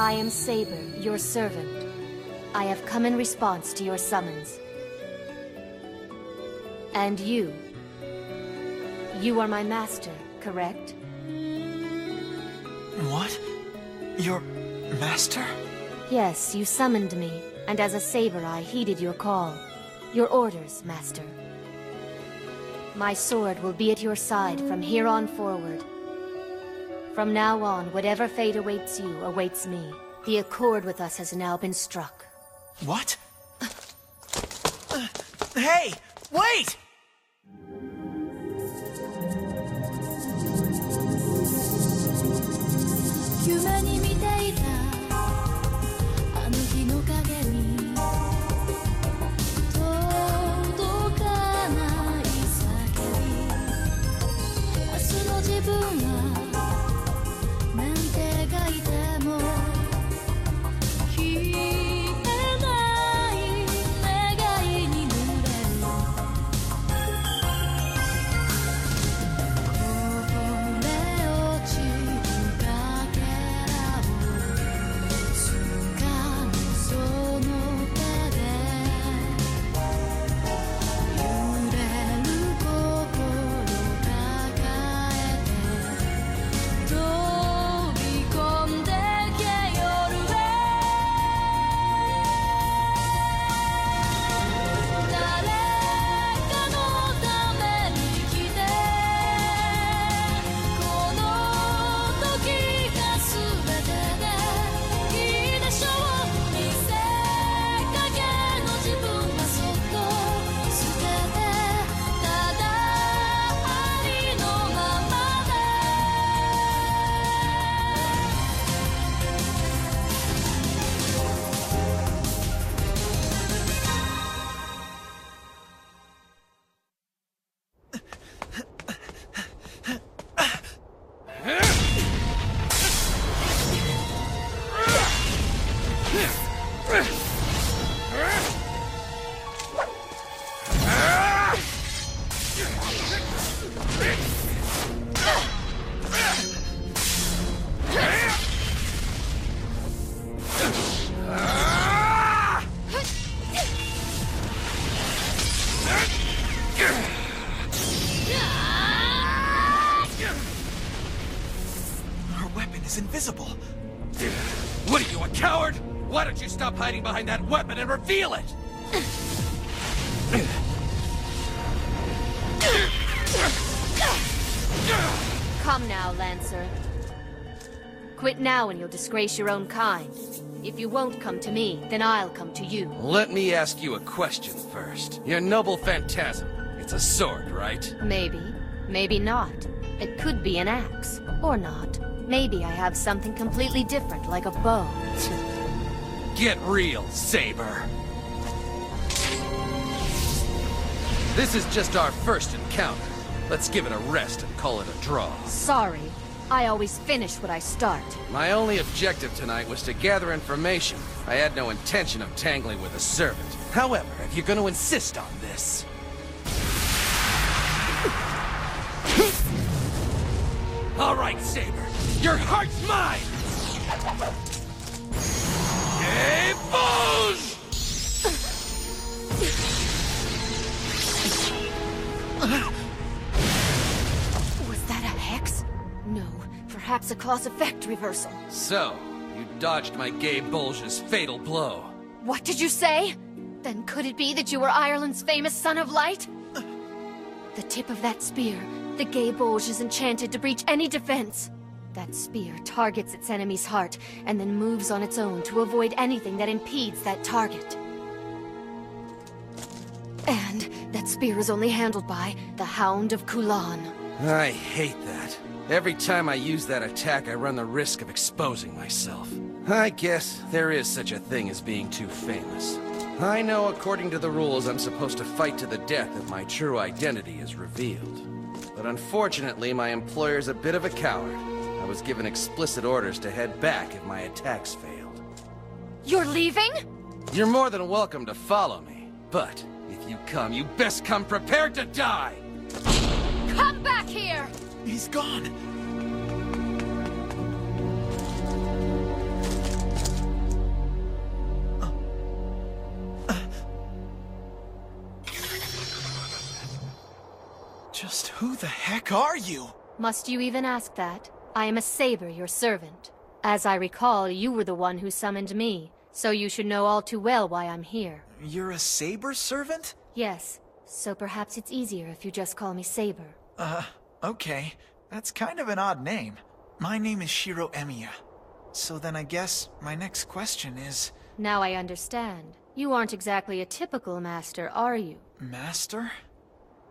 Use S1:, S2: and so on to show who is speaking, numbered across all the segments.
S1: I am Saber, your servant. I have come in response to your summons. And you. You are my master, correct?
S2: What? Your master?
S1: Yes, you summoned me, and as a Saber I heeded your call. Your orders, master. My sword will be at your side from here on forward. From now on, whatever fate awaits you, awaits me. The accord with us has now been struck.
S2: What? Hey! Wait! Invisible.
S3: What are you, a coward? Why don't you stop hiding behind that weapon and reveal it?
S1: Come now, Lancer. Quit now and you'll disgrace your own kind. If you won't come to me, then I'll come to you.
S3: Let me ask you a question first. Your noble phantasm. It's a sword, right?
S1: Maybe. Maybe not. It could be an axe. Or not. Maybe I have something completely different, like a bow.
S3: Get real, Saber. This is just our first encounter. Let's give it a rest and call it a draw.
S1: Sorry. I always finish what I start.
S3: My only objective tonight was to gather information. I had no intention of tangling with a servant. However, if you're going to insist on this... All right, Saber. Your heart's mine! Hey, Booze!
S1: Was that a hex? No, perhaps a cause effect reversal.
S3: So, you dodged my gay Bolge's fatal blow.
S1: What did you say? Then could it be that you were Ireland's famous Son of Light? The tip of that spear, the gay Bolge is enchanted to breach any defense. That spear targets its enemy's heart, and then moves on its own to avoid anything that impedes that target. And that spear is only handled by the Hound of Kulan.
S3: I hate that. Every time I use that attack, I run the risk of exposing myself. I guess there is such a thing as being too famous. I know according to the rules I'm supposed to fight to the death if my true identity is revealed. But unfortunately, my employer's a bit of a coward. I was given explicit orders to head back if my attacks failed.
S1: You're leaving?
S3: You're more than welcome to follow me, but if you come, you best come prepared to die!
S1: Come back here!
S2: He's gone. Just who the heck are you?
S1: Must you even ask that? I am a Saber, your servant. As I recall, you were the one who summoned me, so you should know all too well why I'm here.
S2: You're a Saber servant?
S1: Yes, so perhaps it's easier if you just call me Saber.
S2: Okay. That's kind of an odd name. My name is Shiro Emiya. So then I guess my next question is...
S1: Now I understand. You aren't exactly a typical master, are you?
S2: Master?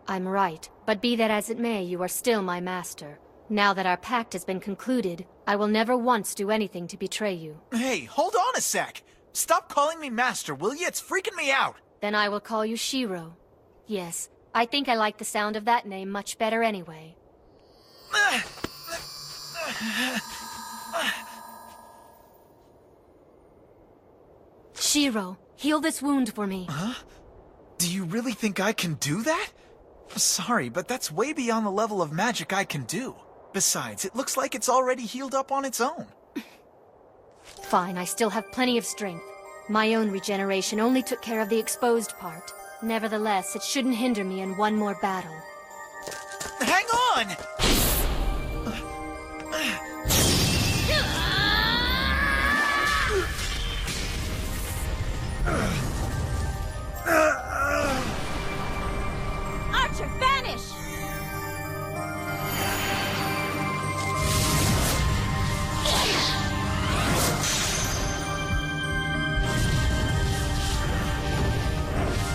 S1: I'm right, but be that as it may, you are still my master. Now that our pact has been concluded, I will never once do anything to betray you.
S2: Hey, hold on a sec! Stop calling me master, will you? It's freaking me out!
S1: Then I will call you Shiro. Yes, I think I like the sound of that name much better anyway. Shiro, heal this wound for me.
S2: Huh? Do you really think I can do that? Sorry, but that's way beyond the level of magic I can do. Besides, it looks like it's already healed up on its own.
S1: Fine, I still have plenty of strength. My own regeneration only took care of the exposed part. Nevertheless, it shouldn't hinder me in one more battle.
S2: Hang on!
S1: Archer, vanish!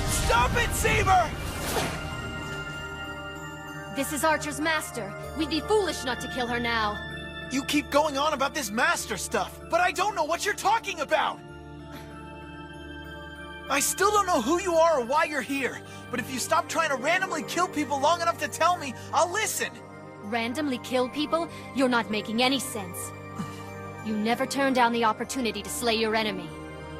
S2: Stop it, Saber!
S1: This is Archer's master. We'd be foolish not to kill her now.
S2: You keep going on about this master stuff, but I don't know what you're talking about! I still don't know who you are or why you're here, but if you stop trying to randomly kill people long enough to tell me, I'll listen!
S1: Randomly kill people? You're not making any sense. You never turn down the opportunity to slay your enemy.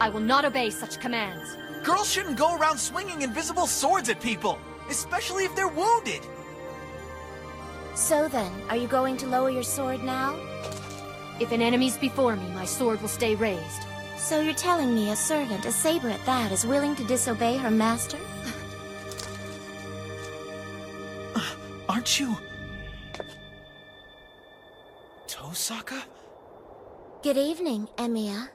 S1: I will not obey such commands.
S2: Girls shouldn't go around swinging invisible swords at people, especially if they're wounded!
S4: So then, are you going to lower your sword now?
S1: If an enemy's before me, my sword will stay raised.
S4: So you're telling me a servant, a Saber at that, is willing to disobey her master?
S2: Aren't you... Tosaka?
S4: Good evening, Emiya.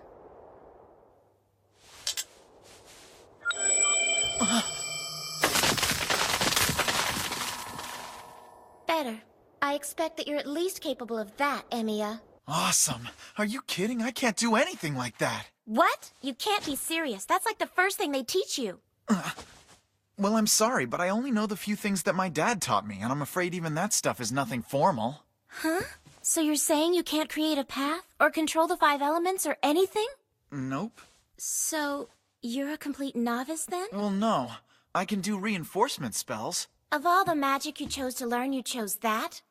S4: Better. I expect that you're at least capable of that, Emiya.
S2: Awesome. Are you kidding? I can't do anything like that.
S4: What? You can't be serious. That's like the first thing they teach you.
S2: Well, I'm sorry, but I only know the few things that my dad taught me, and I'm afraid even that stuff is nothing formal.
S4: Huh? So you're saying you can't create a path, or control the 5 elements, or anything?
S2: Nope.
S4: So, you're a complete novice then?
S2: Well, no. I can do reinforcement spells.
S4: Of all the magic you chose to learn, you chose that?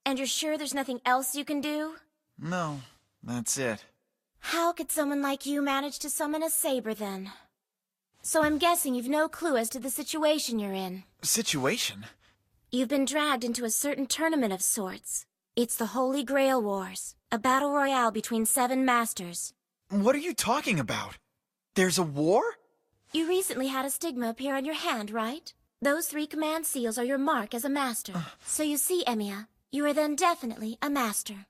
S4: And you're sure there's nothing else you can do?
S2: No, that's it.
S4: How could someone like you manage to summon a Saber then? So I'm guessing you've no clue as to the situation you're in.
S2: Situation?
S4: You've been dragged into a certain tournament of sorts. It's the Holy Grail Wars, a battle royale between 7 masters.
S2: What are you talking about? There's a war?
S4: You recently had a stigma appear on your hand, right? Those 3 command seals are your mark as a master. So you see, Emiya, you are then definitely a master.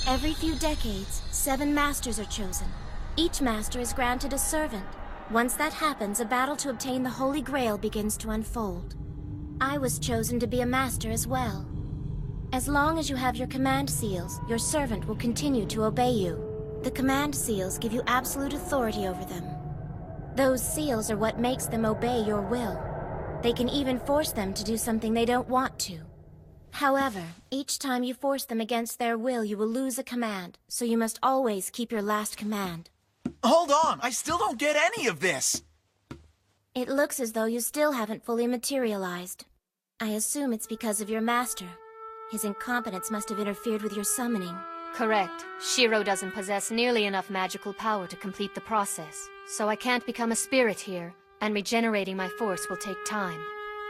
S4: Every few decades, 7 masters are chosen. Each master is granted a servant. Once that happens, a battle to obtain the Holy Grail begins to unfold. I was chosen to be a master as well. As long as you have your command seals, your servant will continue to obey you. The command seals give you absolute authority over them. Those seals are what makes them obey your will. They can even force them to do something they don't want to. However, each time you force them against their will, you will lose a command, so you must always keep your last command.
S2: Hold on! I still don't get any of this!
S4: It looks as though you still haven't fully materialized. I assume it's because of your master. His incompetence must have interfered with your summoning.
S1: Correct. Shiro doesn't possess nearly enough magical power to complete the process. So I can't become a spirit here, and regenerating my force will take time.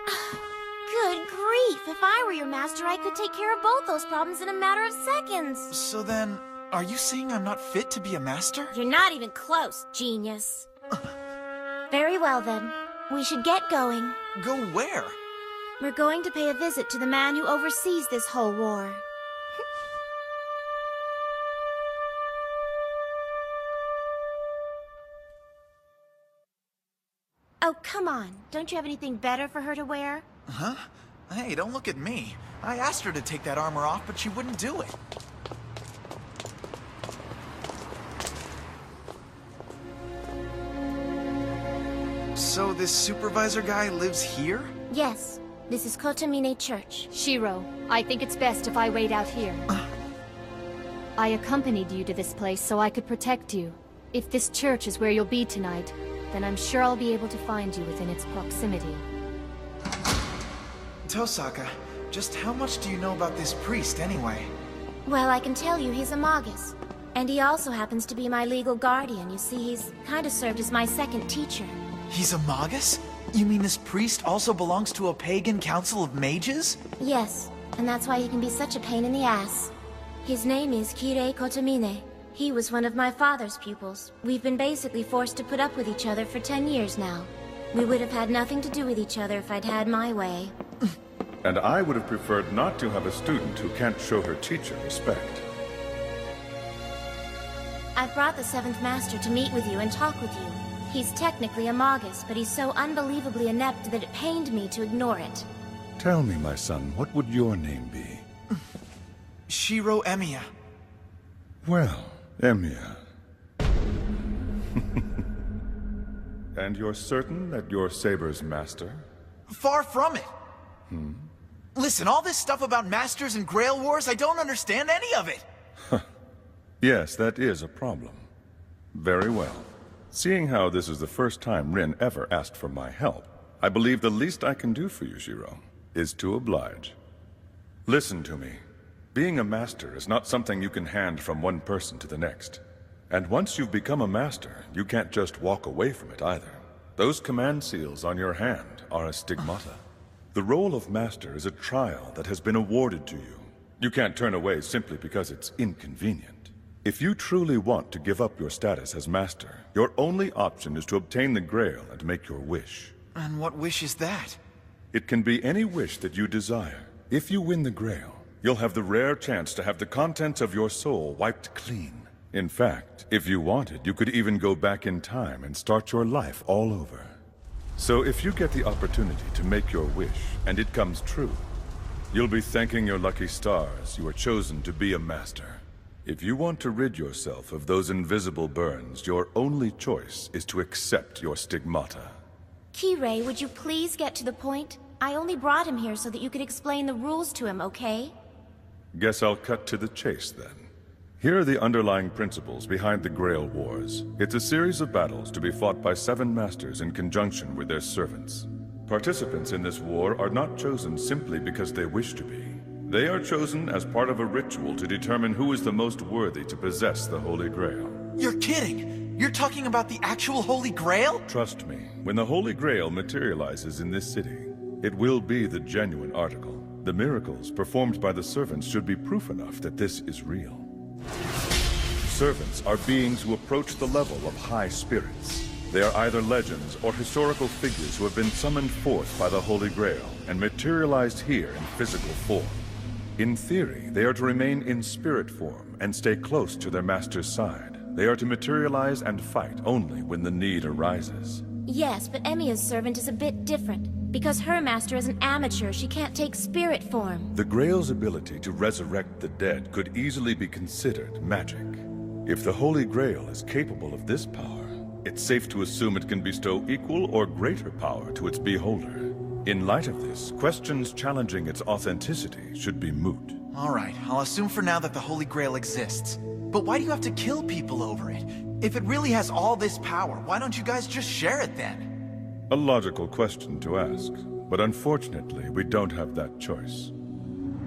S4: Good grief! If I were your master, I could take care of both those problems in a matter of seconds!
S2: So then, are you saying I'm not fit to be a master?
S4: You're not even close, genius. Very well then. We should get going.
S2: Go where?
S4: We're going to pay a visit to the man who oversees this whole war. Oh, come on. Don't you have anything better for her to wear?
S2: Huh? Hey, don't look at me. I asked her to take that armor off, but she wouldn't do it. So this supervisor guy lives here?
S4: Yes. This is Kotomine Church.
S1: Shiro, I think it's best if I wait out here. I accompanied you to this place so I could protect you. If this church is where you'll be tonight, then I'm sure I'll be able to find you within its proximity.
S2: Tosaka, just how much do you know about this priest anyway?
S4: Well, I can tell you he's a Magus. And he also happens to be my legal guardian. You see, he's kind of served as my second teacher.
S2: He's a Magus? You mean this priest also belongs to a pagan council of mages?
S4: Yes, and that's why he can be such a pain in the ass. His name is Kirei Kotomine. He was one of my father's pupils. We've been basically forced to put up with each other for 10 years now. We would have had nothing to do with each other if I'd had my way.
S5: And I would have preferred not to have a student who can't show her teacher respect.
S4: I've brought the 7th Master to meet with you and talk with you. He's technically a Magus, but he's so unbelievably inept that it pained me to ignore it.
S5: Tell me, my son, what would your name be?
S2: Shiro Emiya.
S5: Well, Emiya. And you're certain that you're Saber's master?
S2: Far from it. Listen, all this stuff about masters and Grail Wars, I don't understand any of it.
S5: Yes, that is a problem. Very well. Seeing how this is the first time Rin ever asked for my help, I believe the least I can do for you, Shiro, is to oblige. Listen to me. Being a master is not something you can hand from one person to the next. And once you've become a master, you can't just walk away from it either. Those command seals on your hand are a stigmata. The role of master is a trial that has been awarded to you. You can't turn away simply because it's inconvenient. If you truly want to give up your status as master, your only option is to obtain the Grail and make your wish.
S2: And what wish is that?
S5: It can be any wish that you desire. If you win the Grail, you'll have the rare chance to have the contents of your soul wiped clean. In fact, if you wanted, you could even go back in time and start your life all over. So if you get the opportunity to make your wish, and it comes true, you'll be thanking your lucky stars you were chosen to be a master. If you want to rid yourself of those invisible burns, your only choice is to accept your stigmata.
S4: Kirei, would you please get to the point? I only brought him here so that you could explain the rules to him, okay?
S5: Guess I'll cut to the chase then. Here are the underlying principles behind the Grail Wars. It's a series of battles to be fought by 7 masters in conjunction with their servants. Participants in this war are not chosen simply because they wish to be. They are chosen as part of a ritual to determine who is the most worthy to possess the Holy Grail.
S2: You're kidding! You're talking about the actual Holy Grail?
S5: Trust me, when the Holy Grail materializes in this city, it will be the genuine article. The miracles performed by the servants should be proof enough that this is real. Servants are beings who approach the level of high spirits. They are either legends or historical figures who have been summoned forth by the Holy Grail and materialized here in physical form. In theory, they are to remain in spirit form and stay close to their master's side. They are to materialize and fight only when the need arises.
S4: Yes, but Emiya's servant is a bit different. Because her master is an amateur, she can't take spirit form.
S5: The Grail's ability to resurrect the dead could easily be considered magic. If the Holy Grail is capable of this power, it's safe to assume it can bestow equal or greater power to its beholder. In light of this, questions challenging its authenticity should be moot.
S2: Alright, I'll assume for now that the Holy Grail exists. But why do you have to kill people over it? If it really has all this power, why don't you guys just share it then?
S5: A logical question to ask, but unfortunately we don't have that choice.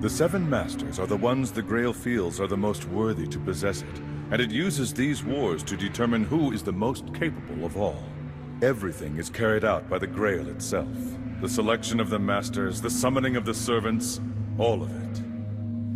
S5: The 7 Masters are the ones the Grail feels are the most worthy to possess it, and it uses these wars to determine who is the most capable of all. Everything is carried out by the Grail itself. The selection of the Masters, the summoning of the servants, all of it.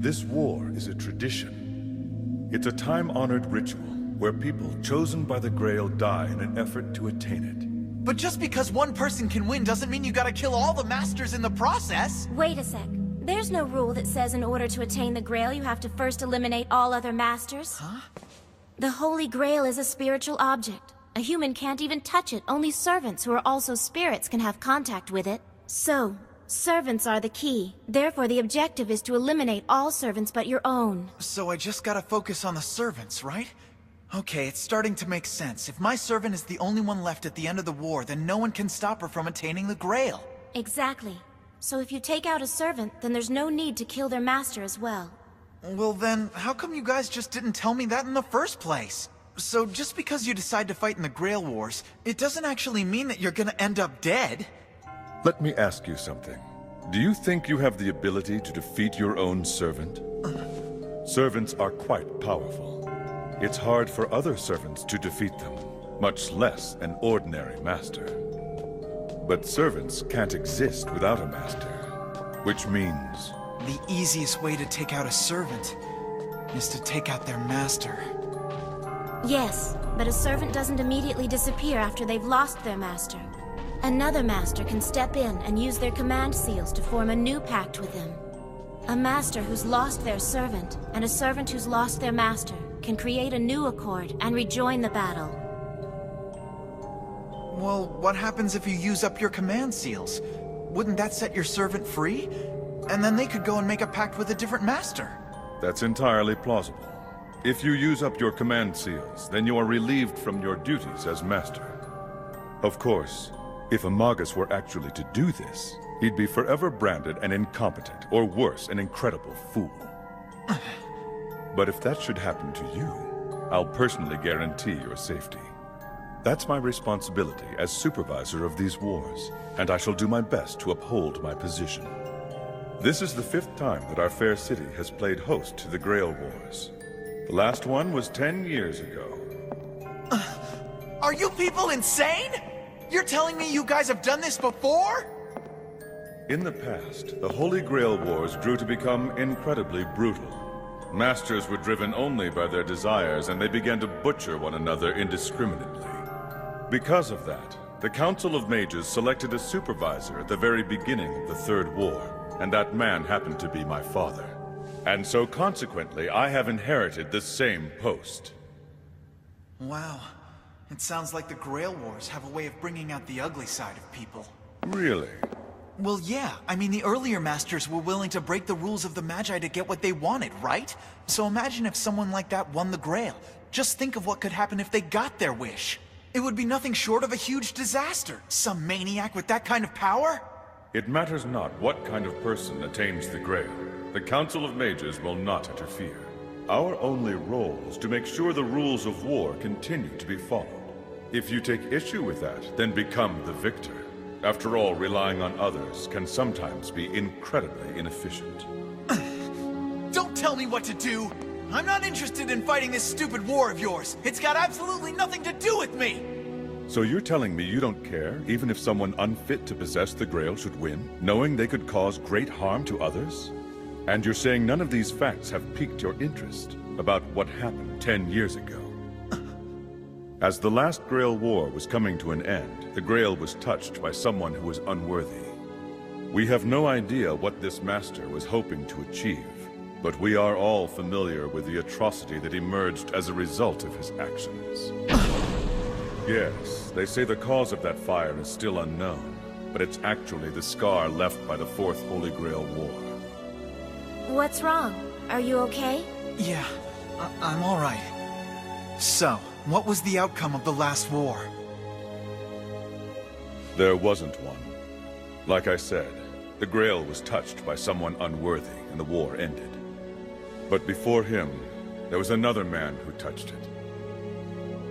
S5: This war is a tradition. It's a time-honored ritual where people chosen by the Grail die in an effort to attain it.
S2: But just because one person can win doesn't mean you gotta kill all the masters in the process!
S4: Wait a sec. There's no rule that says in order to attain the Grail you have to first eliminate all other masters.
S2: Huh?
S4: The Holy Grail is a spiritual object. A human can't even touch it. Only servants who are also spirits can have contact with it. So, servants are the key. Therefore, the objective is to eliminate all servants but your own.
S2: So I just gotta focus on the servants, right? Okay, it's starting to make sense. If my servant is the only one left at the end of the war, then no one can stop her from attaining the Grail.
S4: Exactly. So if you take out a servant, then there's no need to kill their master as well.
S2: Well then, how come you guys just didn't tell me that in the first place? So just because you decide to fight in the Grail Wars, it doesn't actually mean that you're gonna end up dead.
S5: Let me ask you something. Do you think you have the ability to defeat your own servant? Servants are quite powerful. It's hard for other servants to defeat them, much less an ordinary master. But servants can't exist without a master, which means...
S2: The easiest way to take out a servant is to take out their master.
S4: Yes, but a servant doesn't immediately disappear after they've lost their master. Another master can step in and use their command seals to form a new pact with them. A master who's lost their servant, and a servant who's lost their master, can create a new accord and rejoin the battle.
S2: Well, what happens if you use up your command seals? Wouldn't that set your servant free? And then they could go and make a pact with a different master.
S5: That's entirely plausible. If you use up your command seals, then you are relieved from your duties as master. Of course, if Amagus were actually to do this, he'd be forever branded an incompetent, or worse, an incredible fool. But if that should happen to you, I'll personally guarantee your safety. That's my responsibility as supervisor of these wars, and I shall do my best to uphold my position. This is the 5th time that our fair city has played host to the Grail Wars. The last one was 10 years ago.
S2: Are you people insane? You're telling me you guys have done this before?
S5: In the past, the Holy Grail Wars grew to become incredibly brutal. Masters were driven only by their desires, and they began to butcher one another indiscriminately. Because of that, the Council of Mages selected a supervisor at the very beginning of the Third War, and that man happened to be my father. And so consequently, I have inherited the same post.
S2: Wow. It sounds like the Grail Wars have a way of bringing out the ugly side of people.
S5: Really?
S2: Well, yeah. I mean, the earlier masters were willing to break the rules of the Magi to get what they wanted, right? So imagine if someone like that won the Grail. Just think of what could happen if they got their wish. It would be nothing short of a huge disaster. Some maniac with that kind of power?
S5: It matters not what kind of person attains the Grail. The Council of Mages will not interfere. Our only role is to make sure the rules of war continue to be followed. If you take issue with that, then become the victor. After all, relying on others can sometimes be incredibly inefficient.
S2: Don't tell me what to do! I'm not interested in fighting this stupid war of yours! It's got absolutely nothing to do with me!
S5: So you're telling me you don't care, even if someone unfit to possess the Grail should win, knowing they could cause great harm to others? And you're saying none of these facts have piqued your interest about what happened 10 years ago. As the last Grail War was coming to an end, the Grail was touched by someone who was unworthy. We have no idea what this master was hoping to achieve, but we are all familiar with the atrocity that emerged as a result of his actions. Yes, they say the cause of that fire is still unknown, but it's actually the scar left by the Fourth Holy Grail War.
S4: What's wrong? Are you okay?
S2: Yeah, I'm alright. So, what was the outcome of the last war?
S5: There wasn't one. Like I said, the Grail was touched by someone unworthy, and the war ended. But before him, there was another man who touched it.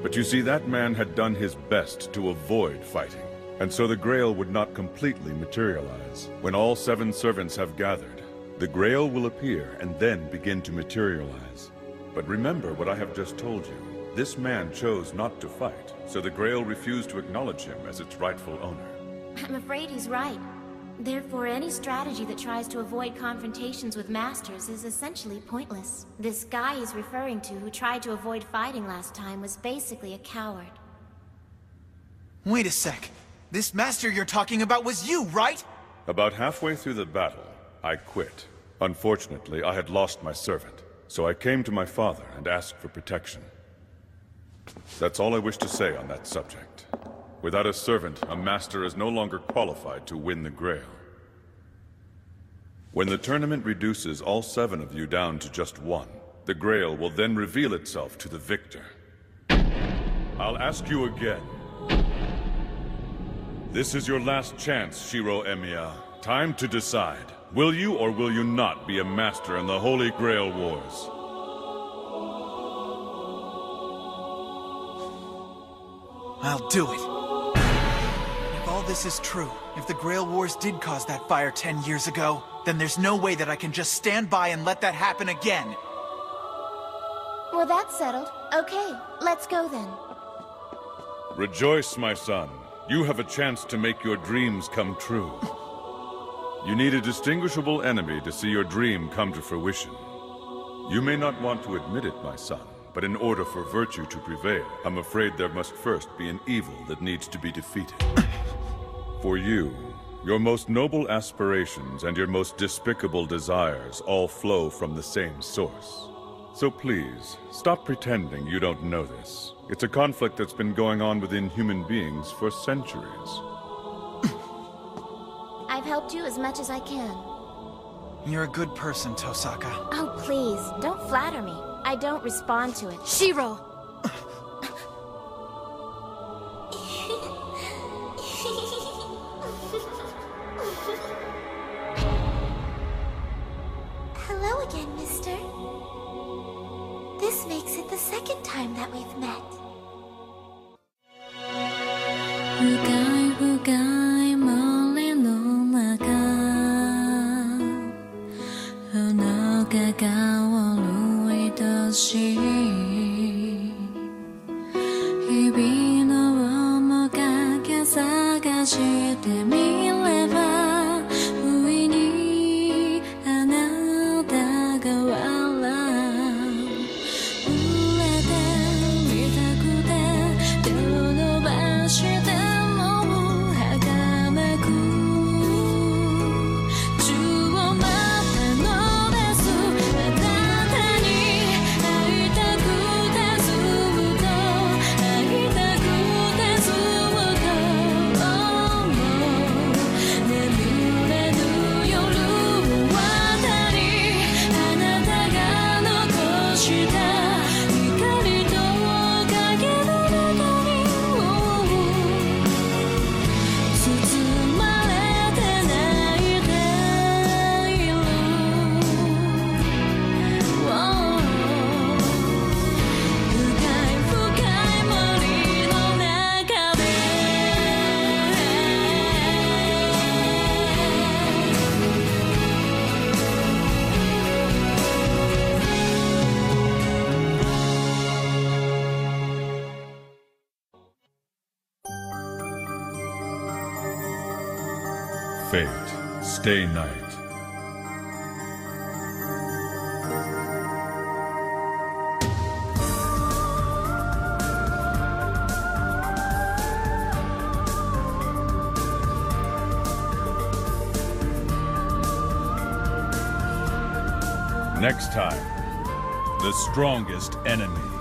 S5: But you see, that man had done his best to avoid fighting, and so the Grail would not completely materialize. When all 7 servants have gathered, the Grail will appear and then begin to materialize. But remember what I have just told you. This man chose not to fight, so the Grail refused to acknowledge him as its rightful owner.
S4: I'm afraid he's right. Therefore, any strategy that tries to avoid confrontations with masters is essentially pointless. This guy he's referring to who tried to avoid fighting last time was basically a coward.
S2: Wait a sec. This master you're talking about was you, right?
S5: About halfway through the battle, I quit. Unfortunately, I had lost my servant, so I came to my father and asked for protection. That's all I wish to say on that subject. Without a servant, a master is no longer qualified to win the Grail. When the tournament reduces all 7 of you down to just 1, the Grail will then reveal itself to the victor. I'll ask you again. This is your last chance, Shiro Emiya. Time to decide. Will you or will you not be a master in the Holy Grail Wars?
S2: I'll do it. If all this is true, if the Grail Wars did cause that fire 10 years ago, then there's no way that I can just stand by and let that happen again.
S4: Well, that's settled. Okay, let's go then.
S5: Rejoice, my son. You have a chance to make your dreams come true. You need a distinguishable enemy to see your dream come to fruition. You may not want to admit it, my son, but in order for virtue to prevail, I'm afraid there must first be an evil that needs to be defeated. For you, your most noble aspirations and your most despicable desires all flow from the same source. So please, stop pretending you don't know this. It's a conflict that's been going on within human beings for centuries.
S4: I've helped you as much as I can.
S2: You're a good person, Tosaka.
S4: Oh, please, don't flatter me. I don't respond to it.
S1: Shiro!
S4: Hello again, mister. This makes it the second time that we've met.
S5: Fate, stay night. Next time, the strongest enemy.